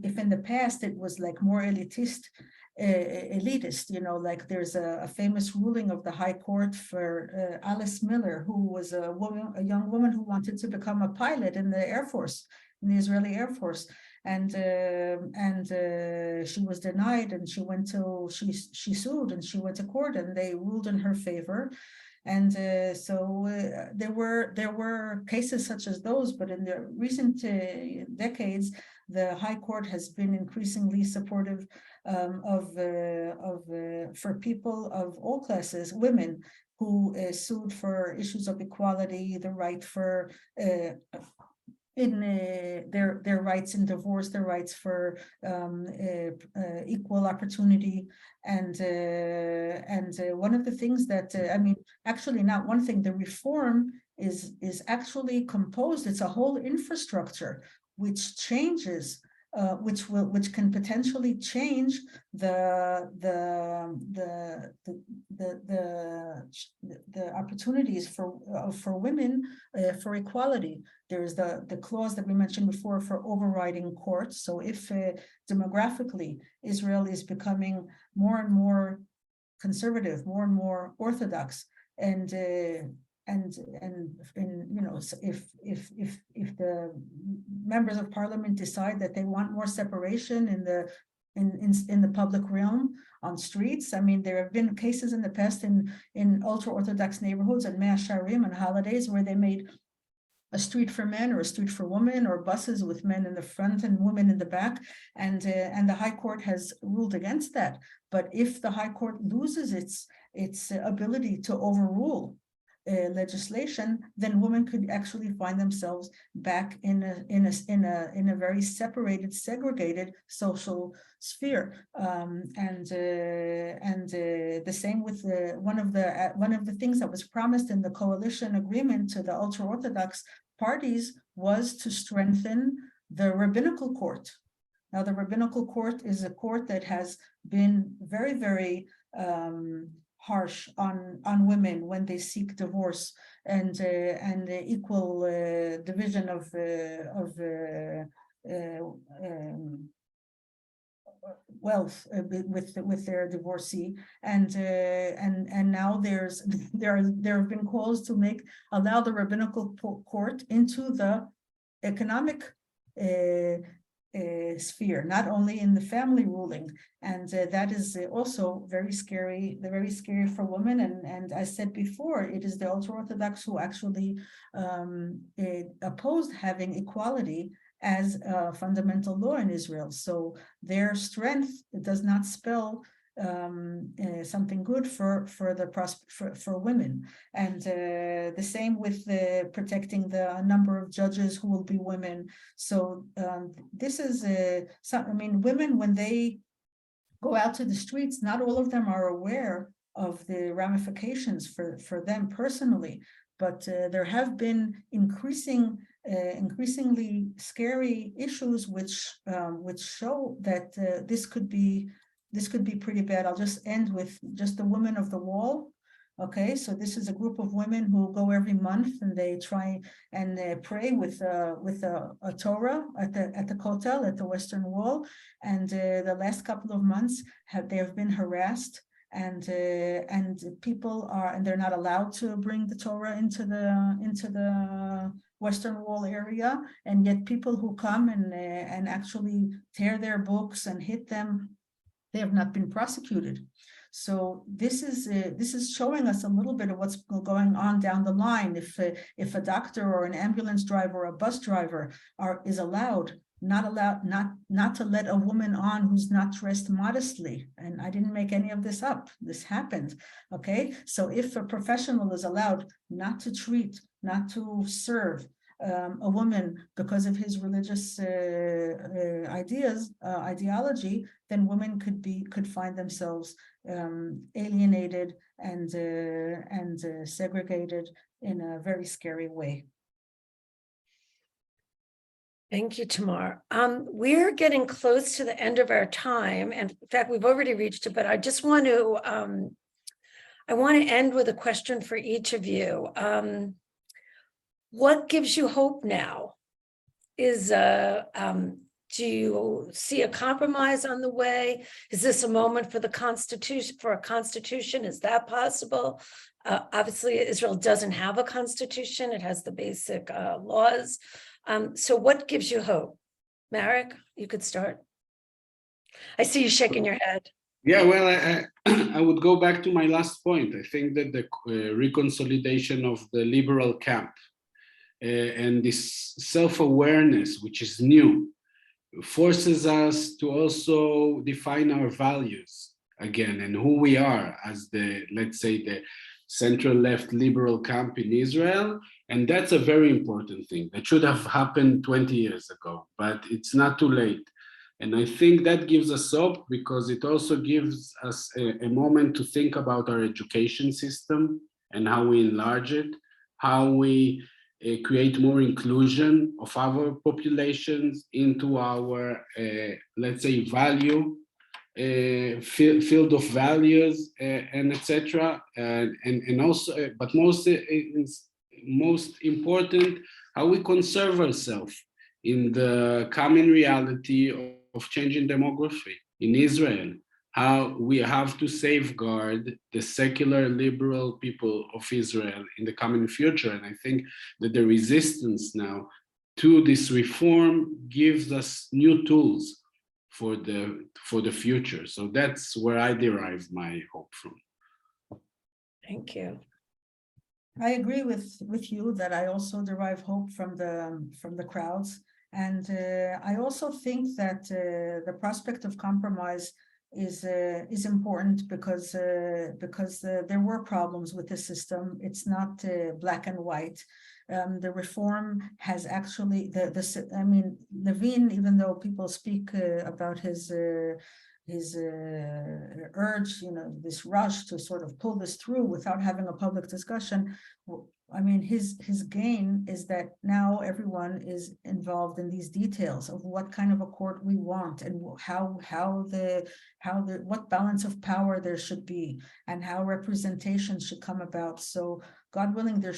if in the past it was like more elitist, you know, like there's a famous ruling of the High Court for Alice Miller, who was a young woman who wanted to become a pilot in the Air Force, in the Israeli Air Force, and she was denied, and she sued, and she went to court, and they ruled in her favor. And so there were cases such as those, but in the recent decades, the High Court has been increasingly supportive for people of all classes, women who sued for issues of equality, the right for their rights in divorce, their rights for equal opportunity, and one of the things that I mean, actually not one thing, the reform is actually composed. It's a whole infrastructure which changes. Which can potentially change the opportunities for women for equality. There is the clause that we mentioned before for overriding courts. So if demographically Israel is becoming more and more conservative, more and more orthodox, and you know, if the members of parliament decide that they want more separation in the public realm on streets, I mean, there have been cases in the past in ultra-Orthodox neighborhoods and Mea Sharim and holidays where they made a street for men or a street for women, or buses with men in the front and women in the back, and the High Court has ruled against that. But if the High Court loses its ability to overrule legislation, then women could actually find themselves back in a very separated, segregated social sphere, and the same with one of the things that was promised in the coalition agreement to the ultra-Orthodox parties was to strengthen the rabbinical court. Now, the rabbinical court is a court that has been very, very harsh on women when they seek divorce and equal division of wealth with their divorcee, and now there have been calls to allow the rabbinical court into the economic sphere, not only in the family ruling, and that is also very scary for women. And I said before, it is the ultra-Orthodox who actually opposed having equality as a fundamental law in Israel. So their strength does not spell something good for women, and the same with protecting the number of judges who will be women. So this is I mean, women, when they go out to the streets, not all of them are aware of the ramifications for them personally, but there have been increasingly scary issues which show that this could be pretty bad. I'll just end with just the Women of the Wall. Okay, so this is a group of women who go every month and they try and pray with a Torah at the Kotel, at the Western Wall. And the last couple of months they have been harassed, and people and they're not allowed to bring the Torah into the Western Wall area, and yet people who come and actually tear their books and hit them, they have not been prosecuted. So this is showing us a little bit of what's going on down the line. If a doctor or an ambulance driver or a bus driver is not to let a woman on who's not dressed modestly, and I didn't make any of this up, this happened. Okay, so if a professional is allowed not to serve a woman because of his religious ideology, then women could find themselves alienated and segregated in a very scary way. Thank you, Tamar. We're getting close to the end of our time. And in fact, we've already reached it, but I just want to, I want to end with a question for each of you. What gives you hope now? Do you see a compromise on the way? Is this a moment for the Constitution, for a constitution? Is that possible? Obviously, Israel doesn't have a constitution. It has the basic laws. So what gives you hope? Marek, you could start. I see you shaking your head. Yeah, well, I would go back to my last point. I think that the reconsolidation of the liberal camp and this self-awareness, which is new, forces us to also define our values again and who we are as the, let's say, the central left liberal camp in Israel. And that's a very important thing that should have happened 20 years ago, but it's not too late. And I think that gives us hope because it also gives us a moment to think about our education system and how we enlarge it, how we create more inclusion of our populations into our, let's say, value field of values and etc. And also, but most important, how we conserve ourselves in the common reality of changing demography in Israel, how we have to safeguard the secular liberal people of Israel in the coming future. And I think that the resistance now to this reform gives us new tools for the future. So that's where I derive my hope from. Thank you. I agree with you that I also derive hope from the crowds. And I also think that the prospect of compromise is important because there were problems with the system. It's not black and white. The reform has actually I mean, Levine, even though people speak about his urge, this rush to sort of pull this through without having a public discussion. I mean, his gain is that now everyone is involved in these details of what kind of a court we want and what balance of power there should be and how representation should come about. So God willing, there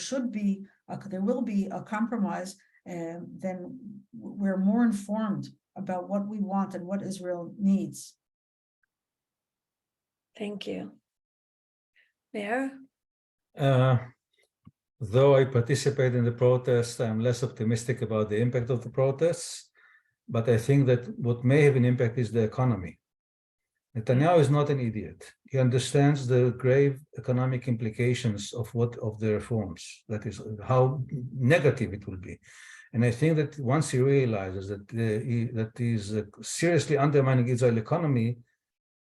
will be a compromise, then we're more informed about what we want and what Israel needs. Thank you. Mayor? Though I participate in the protests, I'm less optimistic about the impact of the protests, but I think that what may have an impact is the economy. Netanyahu is not an idiot. He understands the grave economic implications of the reforms, that is, how negative it will be. And I think that once he realizes that he's seriously undermining Israeli economy,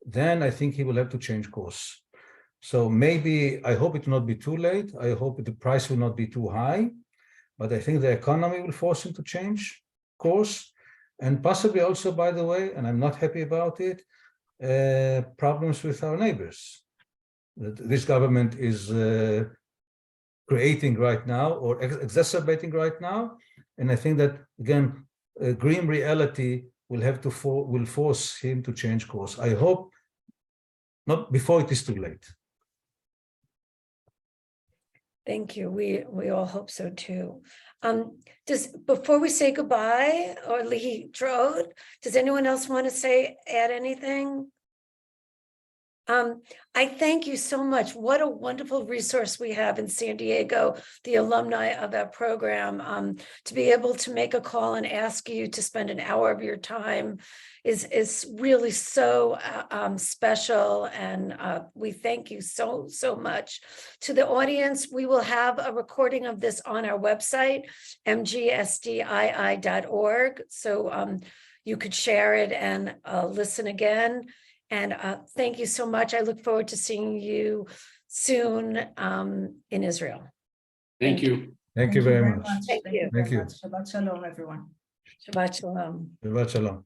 then I think he will have to change course. So maybe, I hope it will not be too late. I hope the price will not be too high, but I think the economy will force him to change course. And possibly also, by the way, and I'm not happy about it, problems with our neighbors that this government is creating right now or exacerbating right now. And I think that, again, grim reality will force him to change course. I hope not before it is too late. Thank you. We all hope so too. Before we say goodbye or Trode, does anyone else want to add anything? I thank you so much. What a wonderful resource we have in San Diego, the alumni of our program. To be able to make a call and ask you to spend an hour of your time is really so special, and we thank you so much. To the audience, we will have a recording of this on our website, MGSDII.org, so you could share it and listen again. And thank you so much. I look forward to seeing you soon in Israel. Thank you. Thank you very much. Thank you. Thank you very much. Shabbat shalom, everyone. Shabbat shalom. Shabbat shalom.